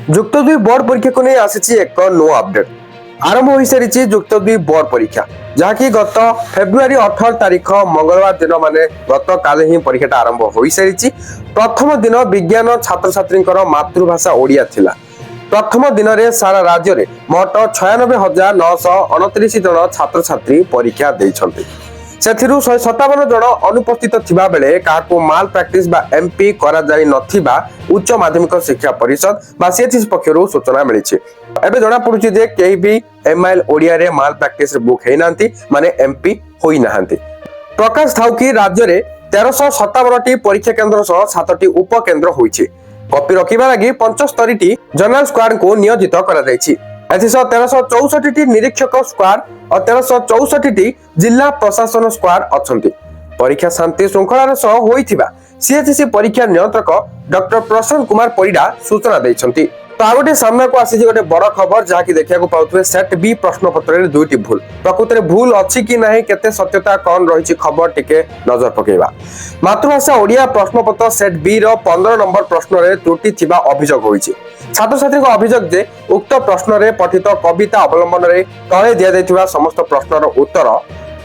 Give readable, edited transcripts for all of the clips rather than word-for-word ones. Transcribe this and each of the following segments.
যুক্ত দুই बोर्ड परीक्षा को नहीं आसी एक नुआ अपडेट आरंभ हो सारी युक्त दुई बोर्ड परीक्षा जहाँकि गत फेब्रुआरी 18 तारीख मंगलवार दिन माने गत काले ही परीक्षा आरंभ हो सारी। प्रथम दिन विज्ञान छात्र छात्री मातृभाषा ओडिया थिला। प्रथम दिन में सारा राज्य में मोट 96,929 जन छात्र छात्री परीक्षा देइछन्ति। सेथिरु 157 जन अनुपस्थित थिबा बेले काहाको माल प्रैक्टिस बा एमपी करा जाई नथिबा उच्च माध्यमिक शिक्षा परिषद बा सीएचएस पक्षरु सूचना मिलिछि। एबे जणा पडुछि जे केही भी एमआईएल ओडिया रे माल प्रैक्टिस बुक हेनांती माने एमपी होई नाहांती। प्रकाश थाउ कि राज्य रे 1357 टी परीक्षा केंद्र सह 7 टी उप केंद्र होइछि। कॉपी रखिबा लागि 75 टी जनरल स्क्वाड को नियोजित करा जाइछि। एथिसह 1364 टी निरीक्षक स्क्वाड और 1364 टी जिला प्रशासन स्क्वाड अछंती। परीक्षा शांति श्रृंखलार सह होइथिबा सीएचसी परीक्षा नियंत्रक डॉक्टर प्रशांत कुमार परिडा सूचना दैछंती। तो आ गोटे सामना को आसी गोटे बड़ खबर जहा कि देखिया को पाउथबे सेट बी प्रश्न पत्र रे दुईटी भूल। प्रकृति रे भूल अछि कि नाही केते सत्यता कोन रहिछि खबर टिके नजर पकेबा। मातृभाषा ओडिया प्रश्न पत्र सेट बी रो 15 नंबर प्रश्न रे त्रुटि थिबा अभियोग होइछि। छात्र छात्री को अभियोग जे उक्त प्रश्न रे पठित कविता अवलंबन रे तळे दिया दैथिबा समस्त प्रश्नर उत्तर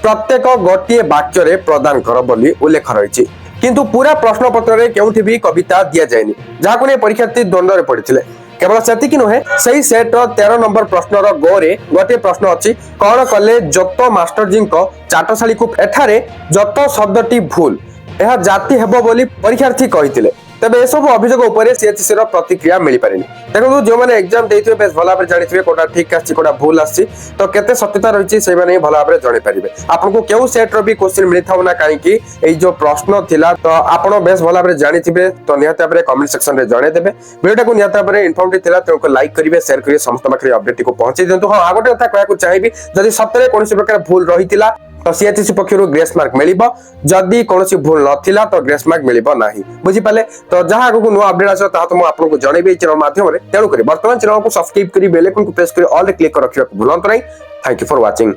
प्रत्येक गोटिए वाक्य रे प्रदान कर बोली उल्लेख रहिछि। किंतु पूरा प्रश्न पत्र रे केउठी भी कविता दिया जायनि जाहाको ने परीक्षार्थी द्वंद्व रे पड़िथिले। केवल सेतिकी नुहे सही सेट रो 13 नंबर प्रश्न रो गो रे गोटे प्रश्न अछि कोन कले जत्तो मास्टर जी को चाटशाली को एठारे जत्तो शब्दटी भूल यह जाति हेबो बोली परीक्षार्थी कहिथिले। तबे ए सब अभियोग ऊपर सीएचसी रो प्रतिक्रिया मिली पारेनी। देखो जो माने एग्जाम देइथिबे बेस भला भाबरे जानिथिबे कोटा ठीक आछि कोटा भूल आछि तो केते सत्यता रहिछि से माने भला भाबरे जानि पारिबे। आपनको केउ सेट रो भी क्वेश्चन मिली थाउ ना काहे कि एई जो प्रश्न थिला तो आपण बेस भला भाबरे जानिथिबे तो निहात भाबरे कमेंट सेक्शन रे जणे देबे। वीडियो को निहात भाबरे इन्फॉर्मेटिव थिला तो लाइक करिवे शेयर करिवे समस्त पाखरे अपडेट को पहुंचे दियंतु। हां आ गोटे कथा कहया चाहिबी जदि सप्ताहे कोनसी प्रकार भूल रहितिला तो सीएचसी पक्षरु ग्रेस मार्क मिलिबो। जदि कोनसी भूल नथिला तो ग्रेस मार्क मिलिबो नाही। बुझि पाले तो जहां आगु नुवा अपडेट आछो ता तो मु आपनको जणेबे चैनल माध्यम रे। तेणु करी वर्तमान चैनल को सब्सक्राइब करी बेल आइकन को प्रेस करी ऑल रे क्लिक कर रखिबा भूलंत नाही। Thank you for watching.